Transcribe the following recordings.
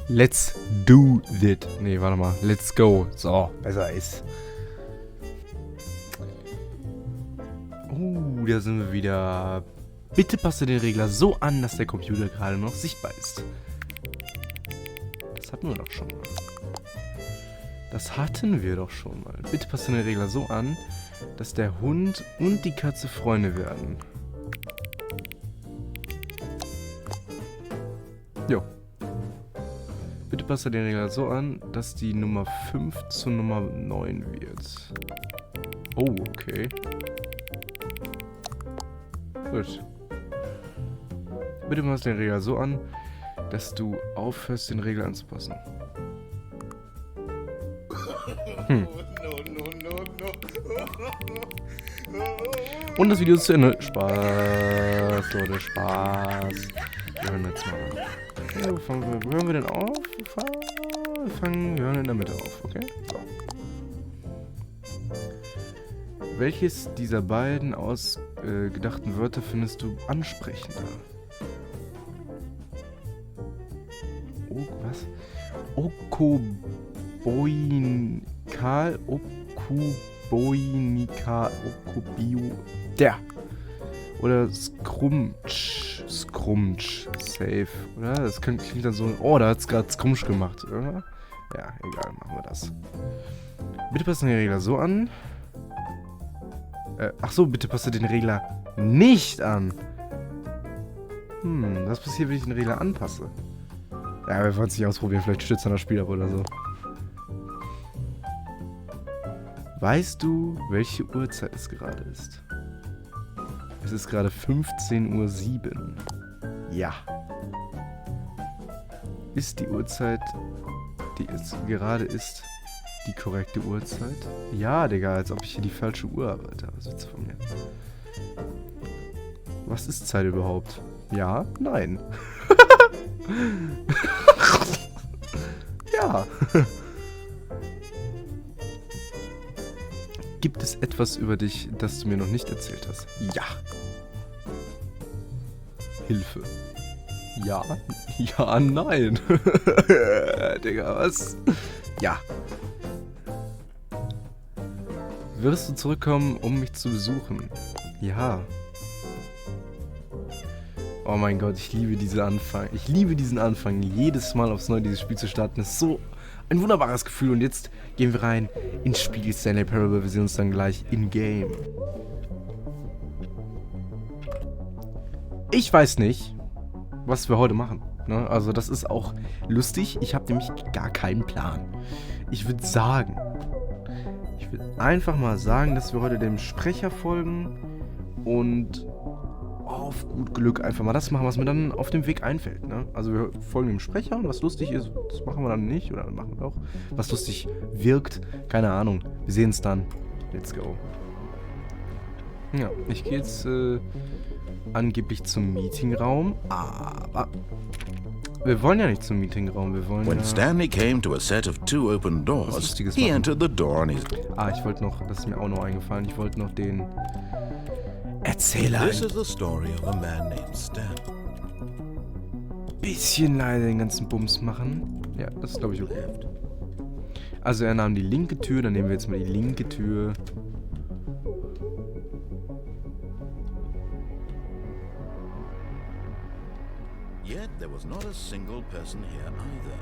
Let's do it. Nee, warte mal. Let's go. So, besser ist. Da sind wir wieder. Bitte passe den Regler so an, dass der Computer gerade noch sichtbar ist. Das hatten wir doch schon mal. Bitte passe den Regler so an, dass der Hund und die Katze Freunde werden. Jo. Bitte passe den Regler so an, dass die Nummer 5 zu Nummer 9 wird. Oh, okay. Gut. Bitte passe den Regler so an, dass du aufhörst, den Regler anzupassen. Und das Video ist zu Ende. Spaß, Leute, Spaß. Wir hören jetzt mal. Ja, wo hören wir denn auf? Wir hören in der Mitte auf, okay? So. Welches dieser beiden ausgedachten Wörter findest du ansprechender? Oh, was? Okoboinikal, Okubio, der. Oder Scrumch, safe, oder? Das klingt dann so, oh, da hat es gerade Scrumch gemacht, oder? Ja, egal, machen wir das. Bitte passe den Regler so an. Ach so, bitte passe den Regler nicht an. Was passiert, wenn ich den Regler anpasse? Ja, wir wollen es nicht ausprobieren, vielleicht stürzt dann das Spiel ab oder so. Weißt du, welche Uhrzeit es gerade ist? Es ist gerade 15:07 Uhr. Ja. Ist die Uhrzeit, die es gerade ist, die korrekte Uhrzeit? Ja, Digga, als ob ich hier die falsche Uhr habe, Alter. Was willst du von mir? Was ist Zeit überhaupt? Ja? Nein. Ja. Gibt es etwas über dich, das du mir noch nicht erzählt hast? Ja. Hilfe. Ja. Ja, nein. Digga, was? Ja. Wirst du zurückkommen, um mich zu besuchen? Ja. Oh mein Gott, ich liebe diesen Anfang. Ich liebe diesen Anfang. Jedes Mal aufs Neue dieses Spiel zu starten ist so ein wunderbares Gefühl. Und jetzt gehen wir rein ins Spiel Stanley Parable. Wir sehen uns dann gleich in-game. Ich weiß nicht, was wir heute machen. Ne? Also das ist auch lustig. Ich habe nämlich gar keinen Plan. Ich würde einfach mal sagen, dass wir heute dem Sprecher folgen und auf gut Glück einfach mal das machen, was mir dann auf dem Weg einfällt. Ne? Also wir folgen dem Sprecher und was lustig ist, das machen wir dann nicht oder machen wir auch. Was lustig wirkt, keine Ahnung. Wir sehen es dann. Let's go. Ja, ich gehe jetzt angeblich zum Meetingraum, aber wir wollen ja nicht zum Meetingraum, wir wollen When Stanley came to a set of 2 open doors, he entered the door on his... ich wollte noch, das ist mir auch noch eingefallen, ich wollte noch den Erzähler This is the story of a man named Stan. Bisschen leider den ganzen Bums machen. Ja, das ist glaube ich okay. Also er nahm die linke Tür, dann nehmen wir jetzt mal die linke Tür. Yet there was not a single person here either.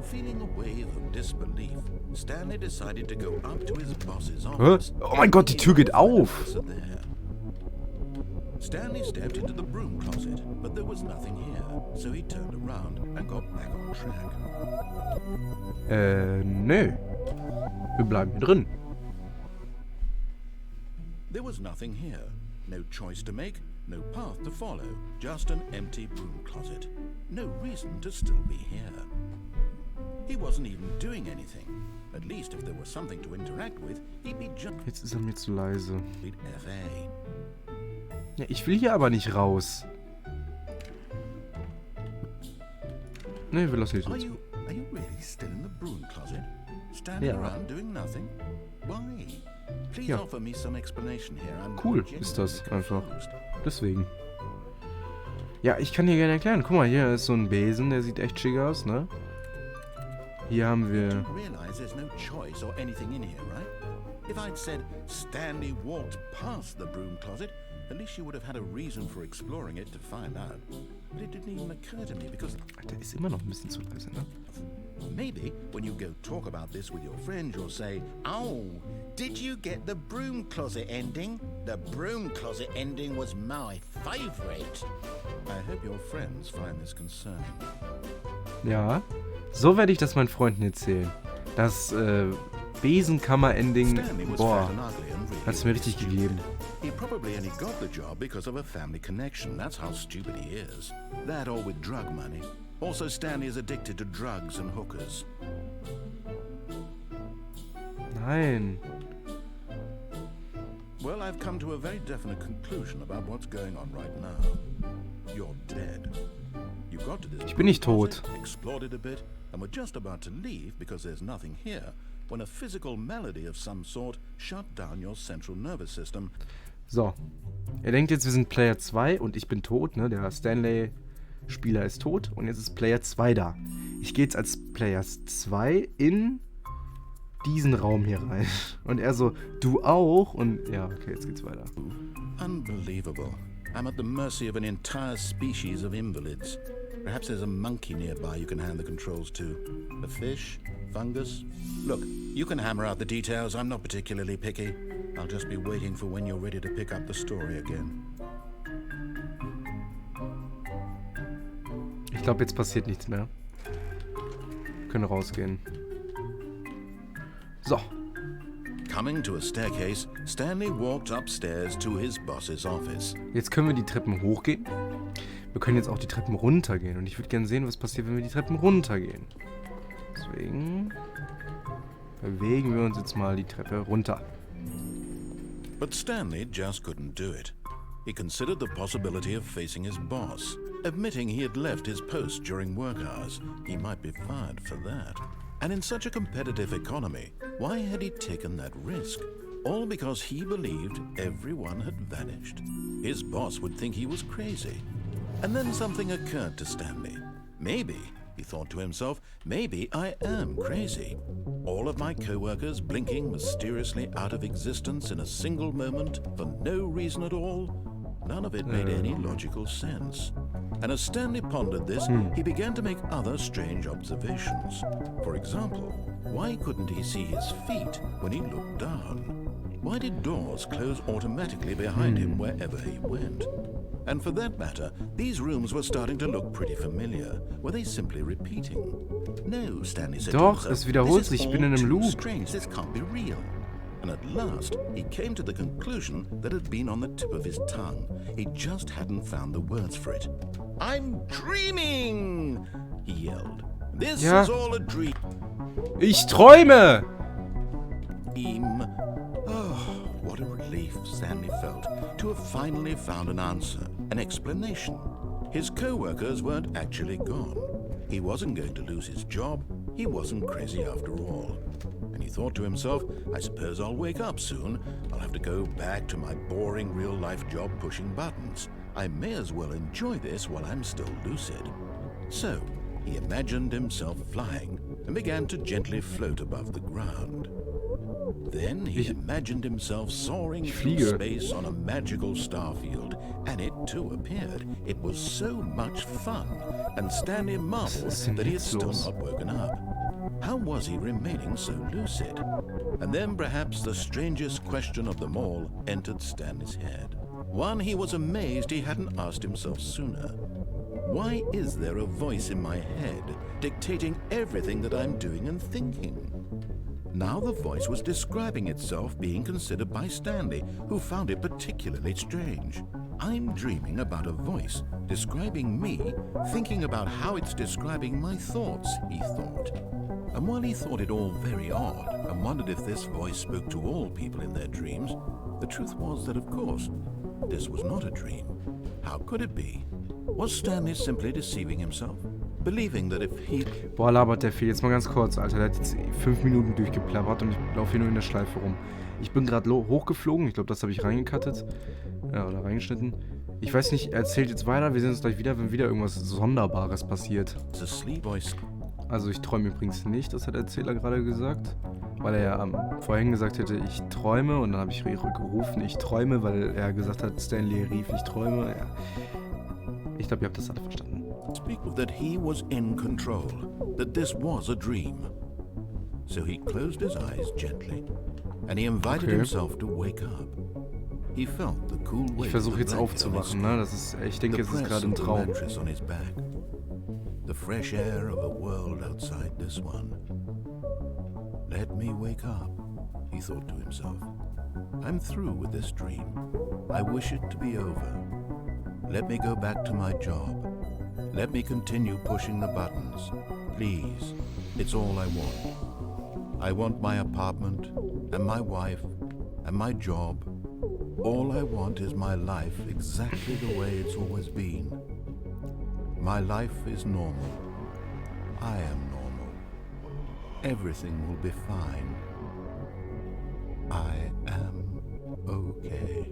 Feeling a wave of disbelief, Stanley decided to go up to his boss's office. Oh mein Gott, die Tür geht auf! Stanley stepped into the broom closet, but there was nothing here, so he turned around and got back on track. Nö. Wir bleiben hier drin. There was nothing here. No choice to make, no path to follow, just an empty broom closet. No reason to still be here. He wasn't even doing anything. At least if there was something to interact with, he'd be just... Jetzt ist er mir zu leise. FA. Ja, ich will hier aber nicht raus. Ne, wir lassen die Tür zu. Are you really still in the broom closet? Standing around doing nothing? Why? Please offer me some explanation here. Cool ist das einfach. Deswegen. Ja, ich kann dir gerne erklären. Guck mal, hier ist so ein Besen, der sieht echt schick aus, ne? Hier haben wir... You realize there's no choice or anything in here, right? If I'd said Stanley walked past the broom closet, at least you would have had a reason for exploring it to find out. But it didn't even occur to me because... Alter, ist immer noch ein bisschen zu leise, ne? Maybe when you go talk about this with your friend, you'll say, "Oh, did you get the broom closet ending? The broom closet ending was my favorite." I hope your friends find this concerning. Ja, so werde ich das meinen Freunden erzählen. Das Besenkammer-Ending, boah, hat es mir richtig gegeben. He probably only got the job because of a family connection. That's how stupid he is. That or with drug money. Also, Stanley is addicted to drugs and hookers. Nein. Well, I've come to a very definite conclusion about what's going on right now. You're dead. You got to this. Ich bin nicht tot. Explored it a bit, and were just about to leave because there's nothing here, when a physical malady of some sort shut down your central nervous system. So. Er denkt jetzt, wir sind Player 2 und ich bin tot, ne? Der Stanley-Spieler ist tot und jetzt ist Player 2 da. Ich gehe jetzt als Player 2 in diesen Raum hier rein. Und er so, du auch? Und ja, okay, jetzt geht's weiter. Unbelievable. I'm at the mercy of an entire species of invalids. Perhaps there's a monkey nearby you can hand the controls to. A fish? Fungus? Look, you can hammer out the details. I'm not particularly picky. I'll just be waiting for when you're ready to pick up the story again. Ich glaube, jetzt passiert nichts mehr. Wir können rausgehen. So. Coming to a staircase, Stanley walked upstairs to his boss's office. Jetzt können wir die Treppen hochgehen. Wir können jetzt auch die Treppen runtergehen. Und ich würde gerne sehen, was passiert, wenn wir die Treppen runtergehen. Deswegen bewegen wir uns jetzt mal die Treppe runter. But Stanley just couldn't do it. He considered the possibility of facing his boss, admitting he had left his post during work hours. He might be fired for that. And in such a competitive economy, why had he taken that risk? All because he believed everyone had vanished. His boss would think he was crazy. And then something occurred to Stanley. Maybe, he thought to himself, maybe I am crazy. All of my co-workers blinking mysteriously out of existence in a single moment for no reason at all. None of it made any logical sense. And as Stanley pondered this, he began to make other strange observations. For example, why couldn't he see his feet when he looked down? Why did doors close automatically behind him wherever he went? And for that matter, these rooms were starting to look pretty familiar. Were they simply repeating? No, Stanley said Doch, to himself, es wiederholt sich. Ich bin in einem Loop. Strange, this can't be real. And at last, he came to the conclusion that had been on the tip of his tongue. He just hadn't found the words for it. "I'm dreaming!" he yelled. "This Ja. is all a dream." Ich träume! Oh, what a relief Stanley felt to have finally found an answer, an explanation. His co-workers weren't actually gone. He wasn't going to lose his job. He wasn't crazy after all. And he thought to himself, I suppose I'll wake up soon. I'll have to go back to my boring real-life job pushing buttons. I may as well enjoy this while I'm still lucid. So, he imagined himself flying and began to gently float above the ground. Then he imagined himself soaring through space on a magical starfield, and it too appeared. It was so much fun, and Stanley marveled that he had still not woken up. How was he remaining so lucid? And then perhaps the strangest question of them all entered Stanley's head. One he was amazed he hadn't asked himself sooner. Why is there a voice in my head dictating everything that I'm doing and thinking? Now the voice was describing itself being considered by Stanley, who found it particularly strange. I'm dreaming about a voice describing me, thinking about how it's describing my thoughts, he thought. And while he thought it all very odd and wondered if this voice spoke to all people in their dreams, the truth was that, of course, this was not a dream. How could it be? Was Stanley simply deceiving himself? Believing that if he... Boah, labert der viel. Jetzt mal ganz kurz, Alter. Der hat jetzt 5 Minuten durchgeplappert und ich laufe hier nur in der Schleife rum. Ich bin gerade hochgeflogen. Ich glaube, das habe ich reingekattet. Ja, oder reingeschnitten. Ich weiß nicht, er erzählt jetzt weiter. Wir sehen uns gleich wieder, wenn wieder irgendwas Sonderbares passiert. Also ich träume übrigens nicht, das hat der Erzähler gerade gesagt. Weil er ja vorhin gesagt hätte, ich träume. Und dann habe ich gerufen, ich träume, weil er gesagt hat, Stanley rief, ich träume. Ja. Ich glaube, ihr habt das alle verstanden. Speak of that he was in control, that this was a dream. So he closed his eyes gently, and he invited himself to wake up. He felt the cool weight Ich versuche jetzt of the blanket on his aufzuwachen, ne? Das ist, ich denke, the es ist press gerade ein of the Traum. mattress on his back, the fresh air of a world outside this one. Let me wake up, he thought to himself. I'm through with this dream. I wish it to be over. Let me go back to my job. Let me continue pushing the buttons. Please, it's all I want. I want my apartment, and my wife, and my job. All I want is my life exactly the way it's always been. My life is normal. I am normal. Everything will be fine. I am okay.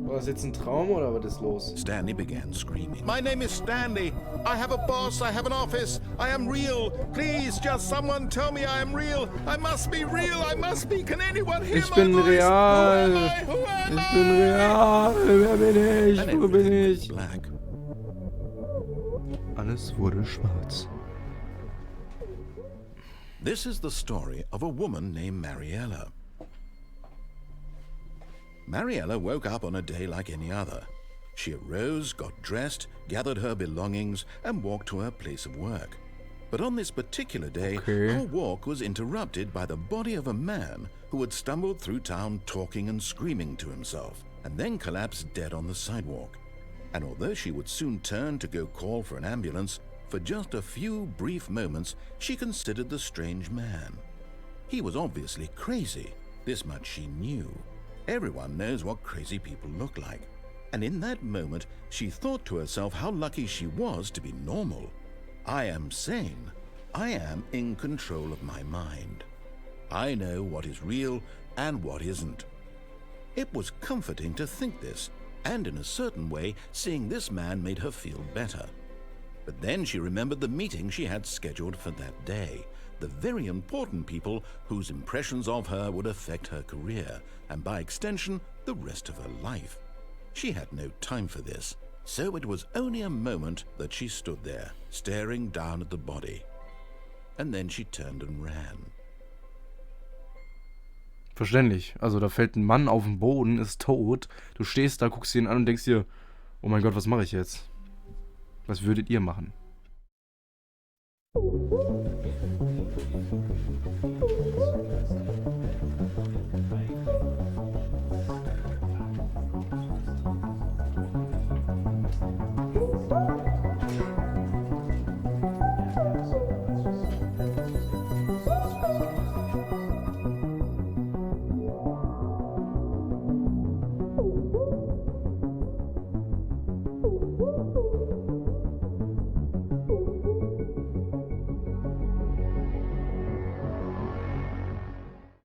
War das jetzt ein Traum oder was ist los? Stanley began screaming. My name is Stanley. I have a boss. I have an office. I am real. Please, just someone tell me I am real. I must be real. I must be. Can anyone hear Ich my bin voice? real. Who am Ich bin real. Wer bin ich? And Wo bin everything was ich? black. Alles wurde schwarz. This is the story of a woman named Mariella. Mariella woke up on a day like any other. She arose, got dressed, gathered her belongings, and walked to her place of work. But on this particular day, her walk was interrupted by the body of a man who had stumbled through town talking and screaming to himself, and then collapsed dead on the sidewalk. And although she would soon turn to go call for an ambulance, for just a few brief moments she considered the strange man. He was obviously crazy, this much she knew. Everyone knows what crazy people look like. And in that moment, she thought to herself how lucky she was to be normal. I am sane. I am in control of my mind. I know what is real and what isn't. It was comforting to think this, and in a certain way, seeing this man made her feel better. But then she remembered the meeting she had scheduled for that day, the very important people whose impressions of her would affect her career, and by extension, the rest of her life. She had no time for this, so it was only a moment that she stood there, staring down at the body. And then she turned and ran. Verständlich. Also da fällt ein Mann auf den Boden, ist tot. Du stehst da, guckst ihn an und denkst dir, oh mein Gott, was mache ich jetzt? Was würdet ihr machen?